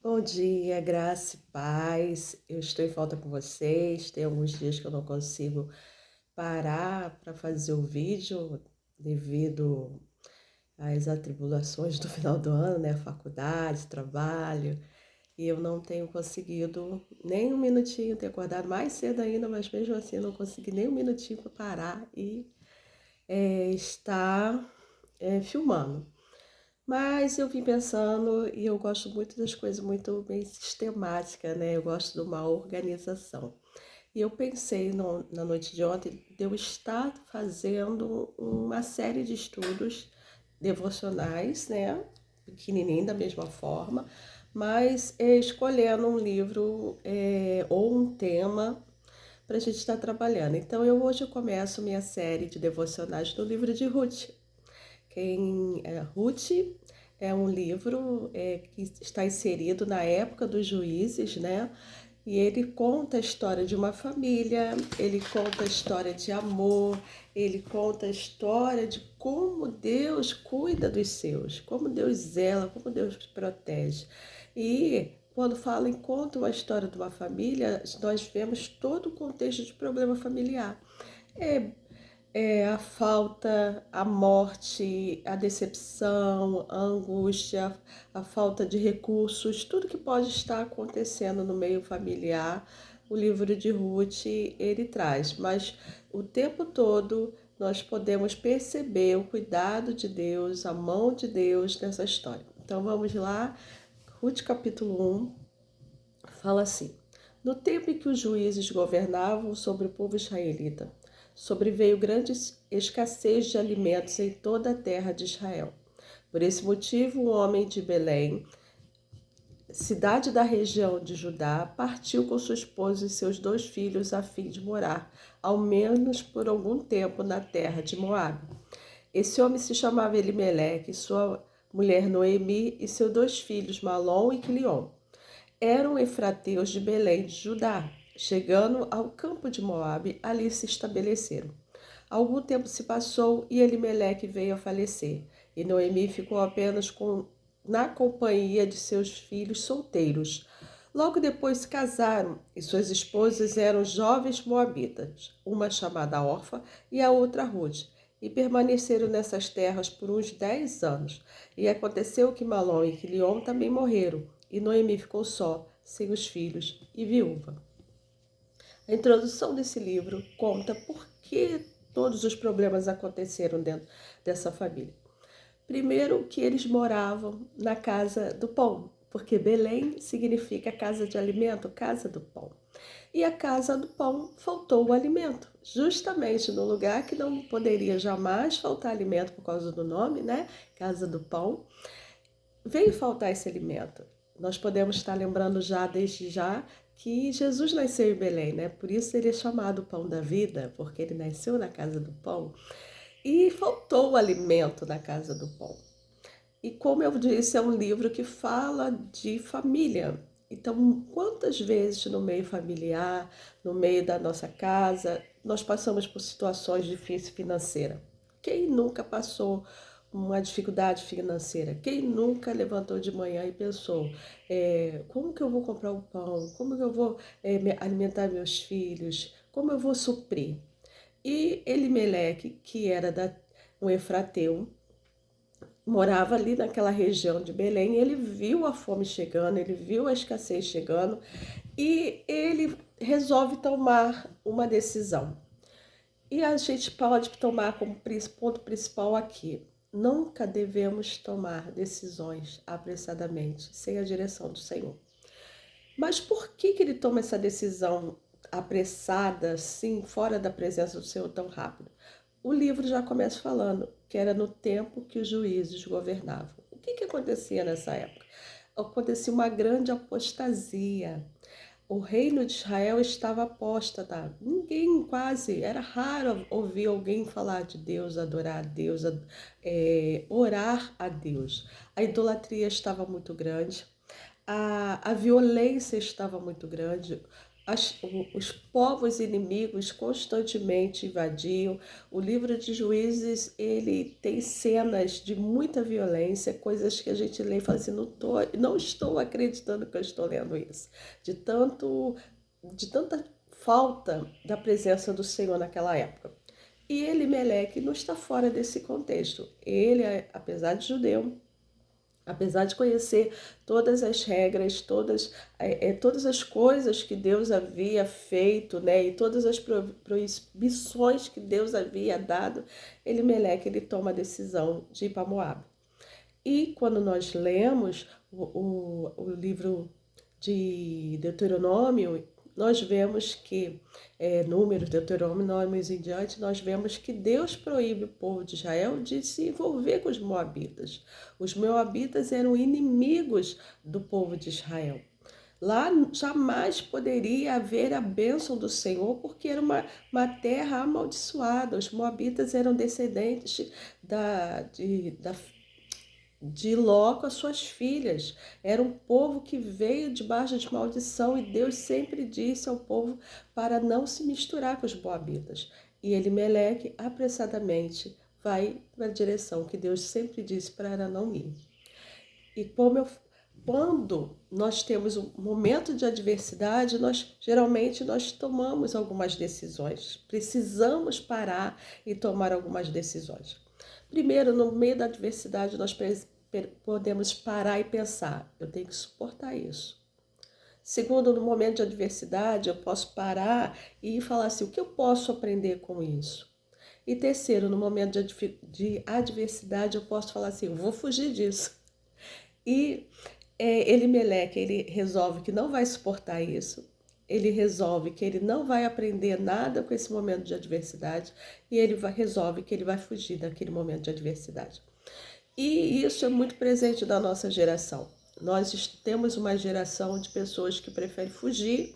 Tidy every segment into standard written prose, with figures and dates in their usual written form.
Bom dia, graça e paz. Eu estou em falta com vocês. Tem alguns dias que eu não consigo parar para fazer o vídeo devido às atribulações do final do ano, né? Faculdade, trabalho. E eu não tenho conseguido nem um minutinho ter acordado mais cedo ainda, mas mesmo assim eu não consegui nem um minutinho para parar e estar filmando. Mas eu vim pensando e eu gosto muito das coisas muito bem sistemáticas, né? Eu gosto de uma organização. E eu pensei na noite de ontem de eu estar fazendo uma série de estudos devocionais, né? Pequenininho da mesma forma, mas escolhendo um livro ou um tema para a gente estar trabalhando. Então, hoje eu começo minha série de devocionais do livro de Ruth. Ruth é um livro que está inserido na época dos juízes, né? E ele conta a história de uma família, ele conta a história de amor, ele conta a história de como Deus cuida dos seus, como Deus zela, como Deus protege. E quando fala em conta uma história de uma família, nós vemos todo o contexto de problema familiar. É a falta, a morte, a decepção, a angústia, a falta de recursos, tudo que pode estar acontecendo no meio familiar, o livro de Ruth ele traz. Mas o tempo todo nós podemos perceber o cuidado de Deus, a mão de Deus nessa história. Então vamos lá, Ruth capítulo 1 fala assim: No tempo em que os juízes governavam sobre o povo israelita, sobreveio grande escassez de alimentos em toda a terra de Israel. Por esse motivo, um homem de Belém, cidade da região de Judá, partiu com sua esposa e seus 2 filhos a fim de morar, ao menos por algum tempo, na terra de Moabe. Esse homem se chamava Elimeleque, sua mulher Noemi e seus 2 filhos, Malom e Quilion. Eram efrateus de Belém de Judá. Chegando ao campo de Moabe, ali se estabeleceram. Algum tempo se passou e Elimeleque veio a falecer, e Noemi ficou apenas na companhia de seus filhos solteiros. Logo depois se casaram, e suas esposas eram jovens moabitas, uma chamada Orfa e a outra Ruth, e permaneceram nessas terras por uns 10 anos. E aconteceu que Malom e Quilion também morreram, e Noemi ficou só, sem os filhos e viúva. A introdução desse livro conta por que todos os problemas aconteceram dentro dessa família. Primeiro, que eles moravam na casa do pão, porque Belém significa casa de alimento, casa do pão. E a casa do pão faltou o alimento, justamente no lugar que não poderia jamais faltar alimento por causa do nome, né? Casa do pão. Veio faltar esse alimento. Nós podemos estar lembrando já, desde já, que Jesus nasceu em Belém, né? Por isso ele é chamado Pão da Vida, porque ele nasceu na casa do pão. E faltou o alimento na casa do pão. E como eu disse, é um livro que fala de família. Então, quantas vezes no meio familiar, no meio da nossa casa, nós passamos por situações difíceis financeiras? Quem nunca passou uma dificuldade financeira? Quem nunca levantou de manhã e pensou, como que eu vou comprar o pão? Como que eu vou alimentar meus filhos? Como eu vou suprir? E Elimeleque, que era um efrateu, morava ali naquela região de Belém, ele viu a fome chegando, ele viu a escassez chegando e ele resolve tomar uma decisão. E a gente pode tomar como ponto principal aqui: nunca devemos tomar decisões apressadamente, sem a direção do Senhor. Mas por que ele toma essa decisão apressada, assim, fora da presença do Senhor tão rápido? O livro já começa falando que era no tempo que os juízes governavam. O que acontecia nessa época? Acontecia uma grande apostasia. O reino de Israel estava apóstata. Ninguém quase, era raro ouvir alguém falar de Deus, adorar a Deus, orar a Deus. A idolatria estava muito grande, a violência estava muito grande, os povos inimigos constantemente invadiam. O livro de Juízes, ele tem cenas de muita violência, coisas que a gente lê e fala assim, não estou acreditando que eu estou lendo isso. De tanta falta da presença do Senhor naquela época. E Elimeleque não está fora desse contexto. Ele, apesar de judeu, apesar de conhecer todas as regras, todas as coisas que Deus havia feito, né, e todas as proibições que Deus havia dado, ele toma a decisão de ir para Moab. E quando nós lemos o livro de Deuteronômio, nós vemos que, Números, Deuteronômios em diante, nós vemos que Deus proíbe o povo de Israel de se envolver com os moabitas. Os moabitas eram inimigos do povo de Israel. Lá jamais poderia haver a bênção do Senhor, porque era uma terra amaldiçoada. Os moabitas eram descendentes de Ló com as suas filhas. Era um povo que veio debaixo de maldição e Deus sempre disse ao povo para não se misturar com os moabitas. E Elimeleque apressadamente vai na direção que Deus sempre disse para não ir. E quando nós temos um momento de adversidade, geralmente nós tomamos algumas decisões. Precisamos parar e tomar algumas decisões. Primeiro, no meio da adversidade, nós podemos parar e pensar, eu tenho que suportar isso. Segundo, no momento de adversidade, eu posso parar e falar assim, o que eu posso aprender com isso? E terceiro, no momento de adversidade, eu posso falar assim, eu vou fugir disso. E Elimeleque, ele resolve que não vai suportar isso, ele resolve que ele não vai aprender nada com esse momento de adversidade e resolve que ele vai fugir daquele momento de adversidade. E isso é muito presente da nossa geração. Nós temos uma geração de pessoas que preferem fugir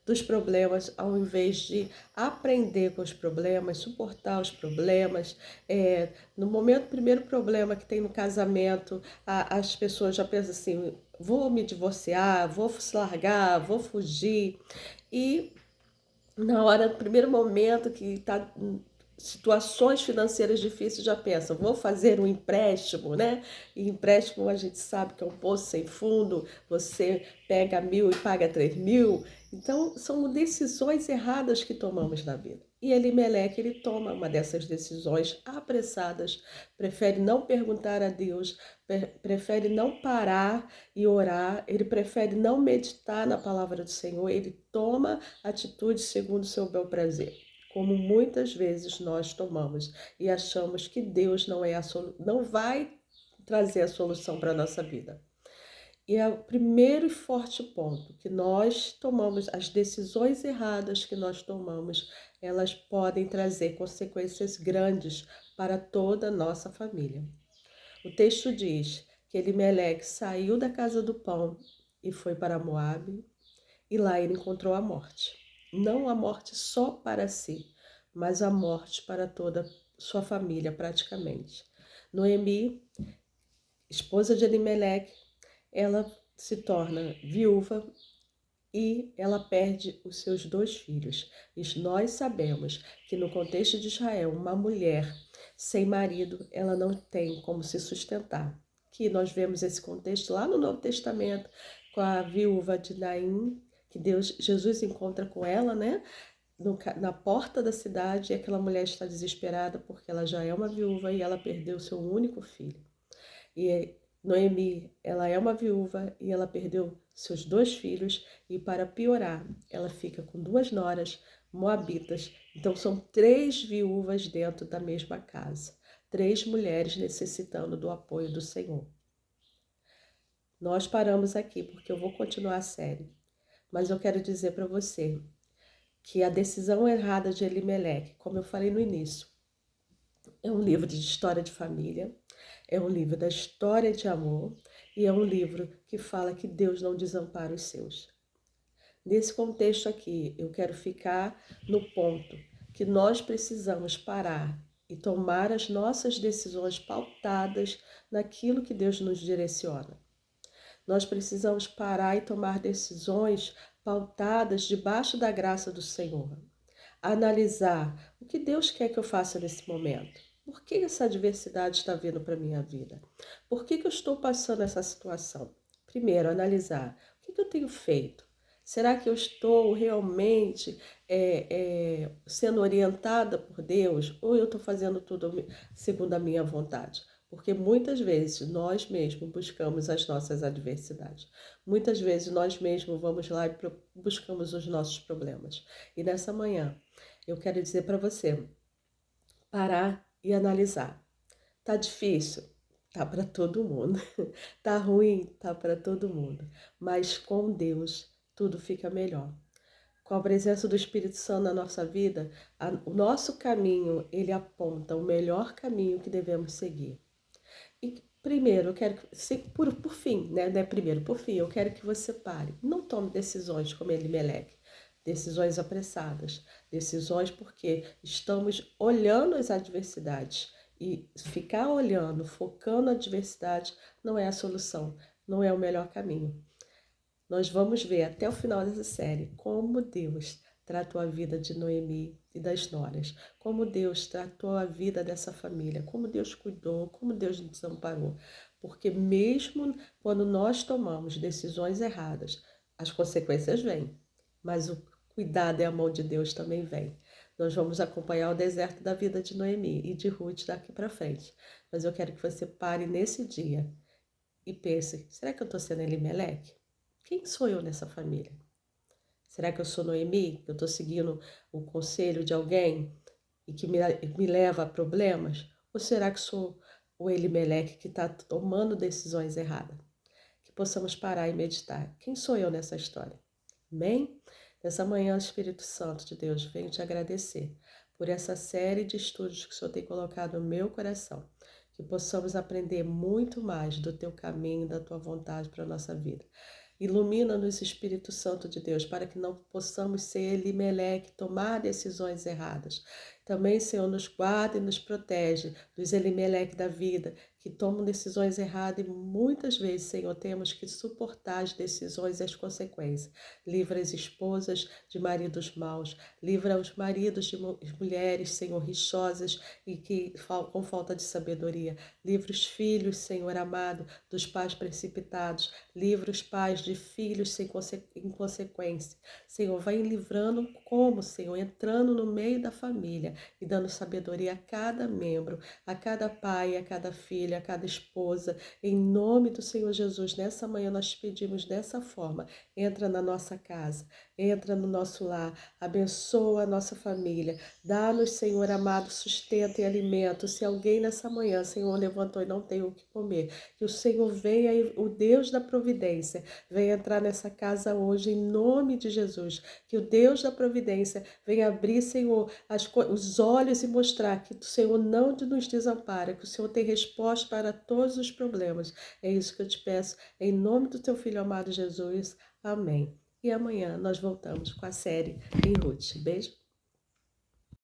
dos problemas ao invés de aprender com os problemas, suportar os problemas. No momento, primeiro problema que tem no casamento, as pessoas já pensam assim, vou me divorciar, vou se largar, vou fugir. E na hora, no primeiro momento que está situações financeiras difíceis, já pensam, vou fazer um empréstimo, né? E empréstimo a gente sabe que é um poço sem fundo, você pega 1.000 e paga 3.000. Então, são decisões erradas que tomamos na vida. E Elimeleque, ele toma uma dessas decisões apressadas, prefere não perguntar a Deus, prefere não parar e orar, ele prefere não meditar na palavra do Senhor, ele toma atitude segundo o seu bel prazer, como muitas vezes nós tomamos e achamos que Deus não vai trazer a solução para a nossa vida. E é o primeiro e forte ponto que nós tomamos, as decisões erradas que nós tomamos, elas podem trazer consequências grandes para toda a nossa família. O texto diz que Elimeleque saiu da casa do pão e foi para Moabe, e lá ele encontrou a morte. Não a morte só para si, mas a morte para toda sua família praticamente. Noemi, esposa de Elimeleque, ela se torna viúva e ela perde os seus 2 filhos. E nós sabemos que no contexto de Israel, uma mulher sem marido, ela não tem como se sustentar. Que nós vemos esse contexto lá no Novo Testamento, com a viúva de Naim, que Jesus encontra com ela, né? Na porta da cidade, e aquela mulher está desesperada porque ela já é uma viúva e ela perdeu seu único filho. E Noemi, ela é uma viúva e ela perdeu seus 2 filhos e, para piorar, ela fica com 2 noras moabitas. Então são 3 viúvas dentro da mesma casa, 3 mulheres necessitando do apoio do Senhor. Nós paramos aqui porque eu vou continuar a série, mas eu quero dizer para você que a decisão errada de Elimeleque, como eu falei no início, é um livro de história de família, é um livro da história de amor e é um livro que fala que Deus não desampara os seus. Nesse contexto aqui, eu quero ficar no ponto que nós precisamos parar e tomar as nossas decisões pautadas naquilo que Deus nos direciona. Nós precisamos parar e tomar decisões pautadas debaixo da graça do Senhor. Analisar o que Deus quer que eu faça nesse momento. Por que essa adversidade está vindo para a minha vida? Por que eu estou passando essa situação? Primeiro, analisar o que eu tenho feito. Será que eu estou realmente sendo orientada por Deus ou eu estou fazendo tudo segundo a minha vontade? Porque muitas vezes nós mesmos buscamos as nossas adversidades. Muitas vezes nós mesmos vamos lá e buscamos os nossos problemas. E nessa manhã eu quero dizer para você, parar e analisar. Tá difícil? Tá para todo mundo. Tá ruim? Tá para todo mundo. Mas com Deus tudo fica melhor. Com a presença do Espírito Santo na nossa vida, o nosso caminho, ele aponta o melhor caminho que devemos seguir. E primeiro, eu quero que, por fim, né? Primeiro, por fim, eu quero que você pare. Não tome decisões como Elimeleque, decisões apressadas, decisões porque estamos olhando as adversidades. E ficar olhando, focando na adversidade, não é a solução, não é o melhor caminho. Nós vamos ver até o final dessa série como Deus tratou a vida de Noemi e das noras, como Deus tratou a vida dessa família, como Deus cuidou, como Deus nos desamparou. Porque mesmo quando nós tomamos decisões erradas, as consequências vêm, mas o cuidado e a mão de Deus também vem. Nós vamos acompanhar o deserto da vida de Noemi e de Ruth daqui para frente. Mas eu quero que você pare nesse dia e pense, será que eu estou sendo Elimeleque? Quem sou eu nessa família? Será que eu sou Noemi? Que eu estou seguindo o conselho de alguém e que me leva a problemas? Ou será que sou o Elimeleque que está tomando decisões erradas? Que possamos parar e meditar. Quem sou eu nessa história? Amém? Nessa manhã, o Espírito Santo de Deus, venho te agradecer por essa série de estudos que o Senhor tem colocado no meu coração. Que possamos aprender muito mais do teu caminho, da tua vontade para a nossa vida. Ilumina-nos, Espírito Santo de Deus, para que não possamos ser Elimeleque, tomar decisões erradas. Também, Senhor, nos guarda e nos protege dos Elimeleque da vida, que tomam decisões erradas e muitas vezes, Senhor, temos que suportar as decisões e as consequências. Livra as esposas de maridos maus, livra os maridos de mulheres, Senhor, rixosas e que com falta de sabedoria. Livra os filhos, Senhor amado, dos pais precipitados. Livra os pais de filhos sem inconsequência. Senhor, vai livrando como, Senhor, entrando no meio da família e dando sabedoria a cada membro, a cada pai, a cada filha, a cada esposa. Em nome do Senhor Jesus, nessa manhã nós te pedimos dessa forma. Entra na nossa casa, entra no nosso lar, abençoa a nossa família. Dá-nos, Senhor amado, sustento e alimento. Se alguém nessa manhã, Senhor, levantou e não tem o que comer, que o Senhor venha, o Deus da providência, venha entrar nessa casa hoje, em nome de Jesus. Que o Deus da providência venha abrir, Senhor, os olhos e mostrar que o Senhor não nos desampara, que o Senhor tem resposta para todos os problemas. É isso que eu te peço, em nome do teu Filho amado Jesus. Amém. E amanhã nós voltamos com a série em Ruth. Beijo.